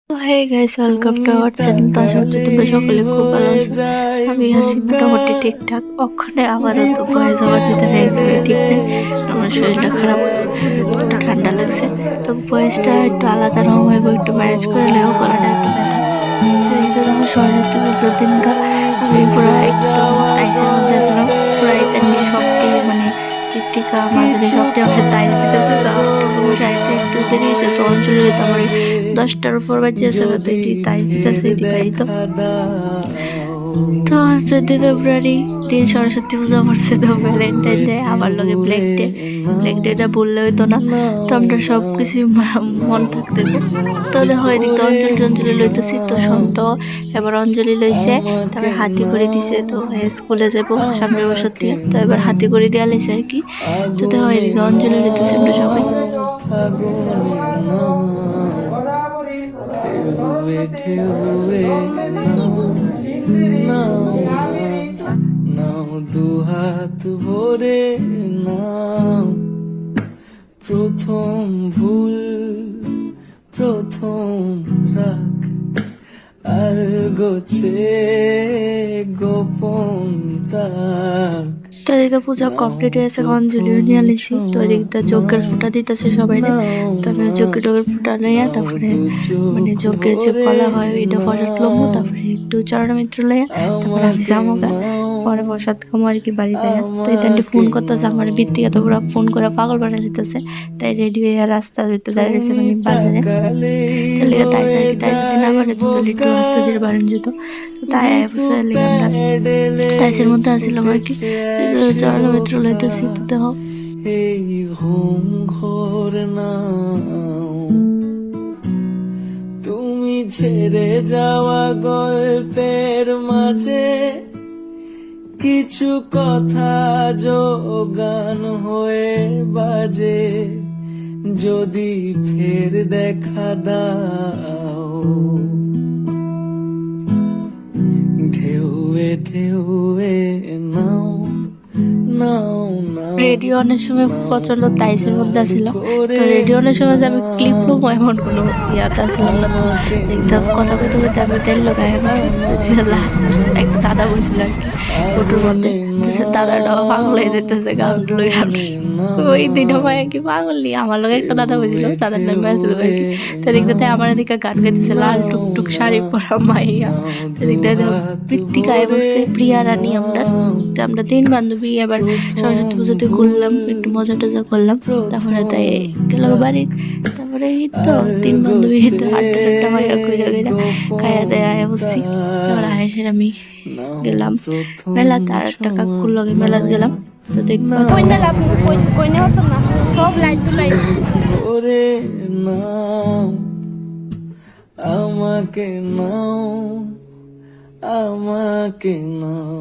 তো hey guys, welcome to our channel. তো আশা করছি তোমরা সকলে খুব ভালো আছো। আমি আছি মোটামুটি ঠিকঠাক। ওখানে আপাতত ভয়েস ওভার দিতে একদমই ঠিক নেই। আমার শরীরটা খারাপ, একটু ঠান্ডা লাগছে। তো ভয়েসটা একটু আলাদা রকম হইব, একটু ম্যানেজ করে লেও, গলাটা একটু ব্যথা। এইটা তখন সরস্বতী পুজোর দিনটা আমি পুরো একদম টাইসের মধ্যে ছিলাম। পুরো ইত্যাদি সবটি মানে ঋতিকা মাধুরী সবটি আমাকে তাইজ দিতেছে। তো ঠাকুর সাহিত্যে একটু দেরি হয়েছে, তো অঞ্চলে যেতে আমার 10টার উপর বাজিয়েছে। তো এটি তাইজ দিতেছে, এটি তাই তো। তো 14 ফেব্রুয়ারি দিন সরস্বতী পূজা পড়ছে। তো ভ্যালেন্টাইন ডে আমার লগে ব্ল্যাক ডে। ব্ল্যাক ডেটা বললে হইতো না। তো আমরা সবকিছু মন থাকতে তো দেখো এদিক তো অঞ্জলি লইতেছি। তো সন্ত এবার অঞ্জলি লইছে, তারপর হাতি করে দিছে। তো স্কুলে যাবো সামনের বছর দিয়ে, তো এবার হাতি করে দেওয়া লাইছে আর কি। তো দেখো এদিক অঞ্জলি লইতেছি আমরা সবাই। দুহাত ভরে নাও, প্রথম ভুল প্রথম রাগ আর গোছে গোপন তাক। তো এদিকে পূজা কমপ্লিট হয়েছে, অঞ্জলিও নিয়ে আলিছি। তো এদিকটা যজ্ঞের ফুটা দিতেছে সবাই। তো আমি যজ্ঞের ফুটা লইয়া তারপরে মানে যজ্ঞের যে কলা হয় এটা প্রসাদ লমু, তারপরে একটু চরণমিত্র লইয়া তারপরে আমি যাবো পরে প্রসাদ খামো আর কি বাড়িতে। তো এটা ফোন করতেছে আমার বৃত্তিকা, তো পুরো ফোন করে পাগল বানিয়ে দিতেছে। তাই রেডি হয়ে রাস্তার ভিতরে দাঁড়িয়েছে মানে বাজারে। তো লেগে তাই আর কি, তাই যদি না পারে তো চলে একটু রাস্তা দিয়ে বাড়ান যেত। তো তাই বসে লেগে আমরা তাইসের মধ্যে আসছিলাম আর কি। চরণমিত্র লইতেছি। তো দেখো এই ঘুম ঘোর নাও, তুমি ছেড়ে যাওয়া গল্পের মাঝে কিছু কথা যোগান হয়ে বাজে, যদি ফের দেখা দাও ঢেউয়ে ঢেউয়ে নাও নাও নাও। রেডিও অনেক সময় প্রচন্ড তাইসের মধ্যে আসছিল। তো রেডিও অনেক সময় যে আমি ক্লিপ নেবো এমন কোনো ইয়াটা ছিল না। তো একদম কথা কইতে কইতে আমি তেল লাগাই একটা দাদা বসছিল আর কি ফটোর মধ্যে। তো সে দাদাটাও পাগল হয়ে যেতেছে গান গান। ওই দুইটা ভাই আর কি পাগল নিয়ে আমার লগে একটা দাদা বসছিল, দাদার নামে আসছিল আর কি। তো দেখতে আমার এদিকে গান গাইতেছে লাল টুকটুক শাড়ি পরা মাইয়া। তো দেখতে বৃত্তিকায় বসছে প্রিয়া রানী। আমরা 3 বান্ধবী এবার সরস্বতী পুজোতে ঘুরলাম, একটু মজা টজা করলাম। তারপরে তাই গেল বাড়ি। তারপরে এই তো 3 বান্ধবী তো আটটা মাইয়া কইরা খাইয়া দেয়া বসছি। তারপরে হাসের আমি গেলাম মেলা, তার একটা কাকুর লগে মেলা গেলাম। তো দেখবো সব লাইট তো লাইট ওরে নাও আমাকে নাও আমাকে নাও,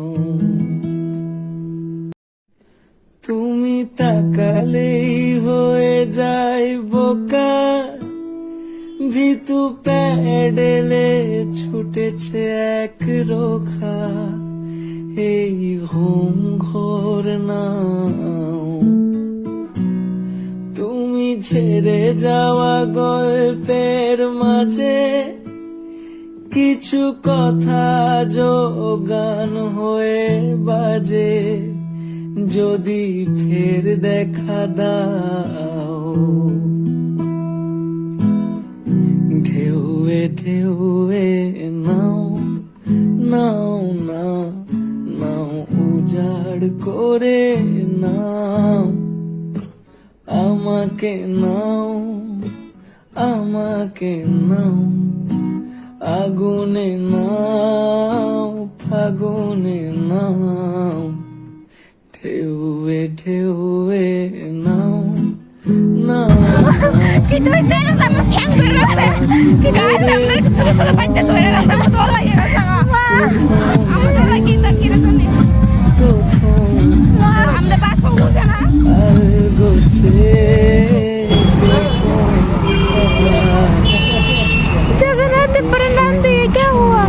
তুমি তাকালেই হয়ে যায় বোকা, ভিতু প্যাডেলে ছুটেছে এক রোখা, এই ঘুম ঘোর নাও, তুমি ছেড়ে যাওয়া গল্পের মাঝে কিছু কথা যোগান হয়ে বাজে, যদি ফের দেখা দাও ঢেউয়ে ঢেউয়ে নাও নাও নাও নাও, উজাড় করে নাও আমাকে নাও আমাকে নাও, আগুনে নাও ফাগুনে নাও, ঢেউয়ে ঢেউয়ে নাও নাও। जगन्नाथ प्रणाम दिए, क्या हुआ?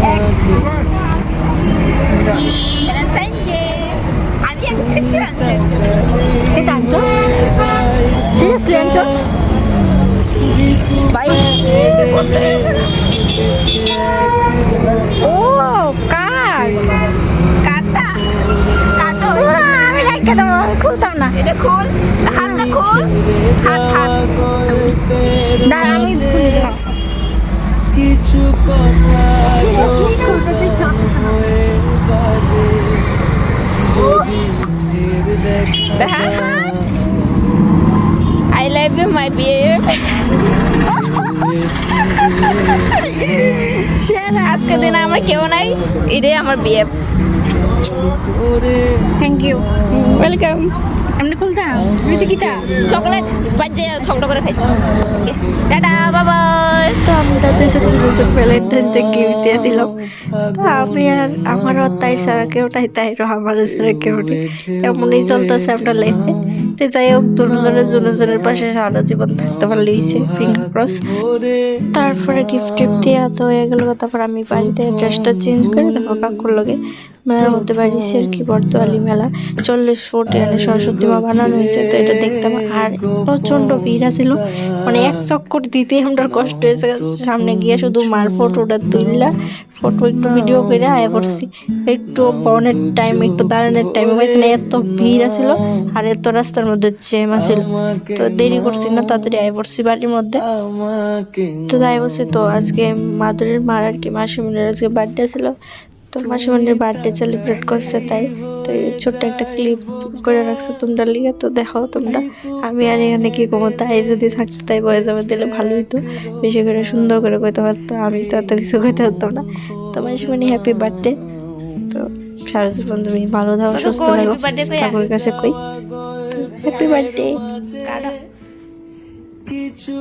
एक খুল, হাতটা খুল, হাত না আমি খুলে দিলাম। কিছু কথা হয়ে বাজে যদি ফের দেখা I love you my babe. আজকে দিন আমার কেউ নাই, এটাই আমার বিয়ে। Thank you, welcome. এমনি খুলতাম ঋতিকিটা চকলেট বাজে ঝগড়া করে খাইছি। টাটা বাবা। তো আমরা দুজন ভ্যালেন্টাইন্স ডে গিফট দিয়ে দিলাম। তো আমি আর আমারও তাই ছাড়া কেউ নাই, তাই আমারও ছাড়া কেউ নেই, এমনই চলতেছে আমরা লাইফে। তো যাই হোক, দুজনের পাশে সারা জীবন থাকতে পারলে ফিঙ্গার ক্রস। তারপরে গিফট দিয়ে তো হয়ে গেল। তারপর আমি বাড়িতে ড্রেসটা চেঞ্জ করে দেখো কাকুর লগে মেলার মধ্যে বাড়িছি আর কি, বর্তোয়ালি মেলা 40 ফুট এনে সরস্বতী মা বানানো হয়েছে। তো এটা দেখতাম, আর প্রচন্ড ভিড় ছিল, মানে এক চক্কর দিতে আমরা কষ্ট হয়েছে। সামনে গিয়ে শুধু মার ফটোটা তুললা, ফটো একটু ভিডিও করে আয়া পড়ছি। একটু বনের টাইম, একটু দাঁড়ানোর টাইম হয়েছে না, এত ভিড় আছিল আর এত রাস্তার মধ্যে জ্যাম আছিল। তো দেরি করছি না, তাড়াতাড়ি আয়া পড়ছি বাড়ির মধ্যে। তো তাই বলছি, তো আজকে মাদুরের মার আর কি মাসিমণির আজকে বার্থডে ছিল, তো মাসিমণির বার্থডে সেলিব্রেট করছে। তাই তো এই ছোট্ট একটা ক্লিপ করে রাখছো তোমরা লিগে। তো দেখো তোমরা, আমি আর এখানে কি কমো, তাই যদি থাকতো তাই বয়ে যাবে দিলে ভালো হইতো, বেশি করে সুন্দর করে কইতে পারতো, আমি তো এত কিছু কইতে পারতাম না। তো মাসিমণি হ্যাপি বার্থডে। তো সারা জীবন তুমি ভালো থাকো, সুস্থ থাকো, ঠাকুর কাছে কই হ্যাপি বার্থডে। কিছু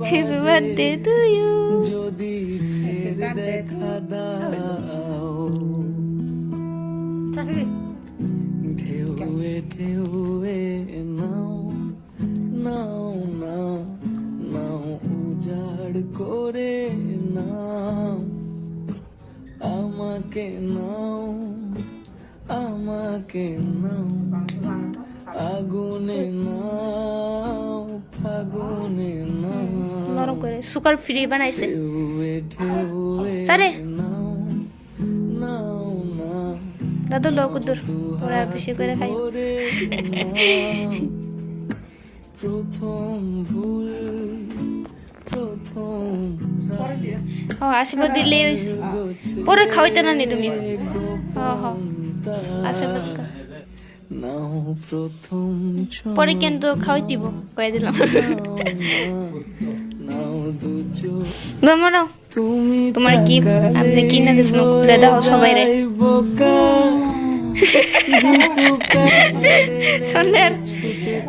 হ্যাপি বার্থডে টু ইউ। যদি ফের দেখা দাও ঢেউয়ে ঢেউয়ে নাও নাও নাও নাও উজাড় করে নাও আমাকে নাও আমাকে নাও আগুনে নাও ফাগুনে নাও নরম করে সুগার ফ্রি বানাইছে ঢেউয়ে ঢেউয়ে সারে নাও নাও নাও দাদু লোক দূর ওরা বেশি করে খাই। প্রথম ভুল প্রথম ও আশীর্বাদ দিলেই হইছে, পরে খাওয়াইতে না নি তুমি। আশীর্বাদ নাও প্রথম পরে কেন তো খাওয়াই দিব কয়ে দিলাম। নাও দুজো ধরো তুমি তোমার গিফট আপনি কিনে দিয়েছেন, খুলে দাও সবাই রে।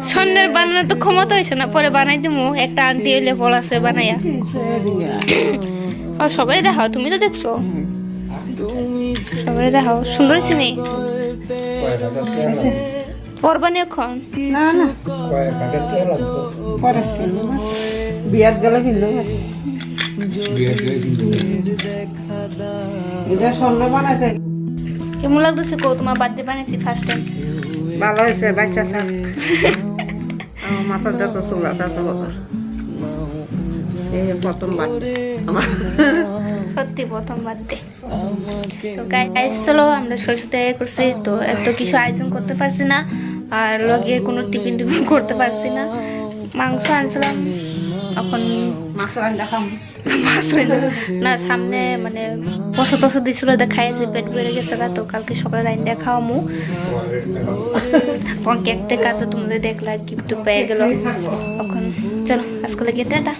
স্বর্ণের বানানোর তো ক্ষমতা হয়েছে না, পরে বানাই দিমু। একটা আন্টি এলে ফল আছে বানাইয়া। আর সবাই দেখাও, তুমি তো দেখছো, সবাই দেখাও সুন্দর হয়েছে নেই পরবানি এখন না না বিয়ার গেলে কিনলো এটা স্বর্ণ বানাইতে কেমন লাগতেছে কো? তোমার বার্থডে বানাইছি ফার্স্ট টাইম। ভালো হয়েছে, বাচ্চা থাক আমার মাথার যত চুল আছে এত বছর এই প্রথম বার্থডে আমার, সত্যি প্রথম বার্থডে। তো গাইস চলো আমরা সরস্বতী করছি, তো এত কিছু আয়োজন করতে পারছি না, আর লগে কোনো টিফিন করতে পারছি না। মাংস আনছিলাম, এখন মাছ রান্না খাম মাছ না সামনে মানে পশা টসা দিছিল, খাইছি পেট ভরে গেছে। তো কালকে সকালে রান্না খাওয়ামু। কেক টেকা তো তোমাদের দেখলা গিফট পেয়ে গেল। এখন চলো আজকে গিয়ে টাটা।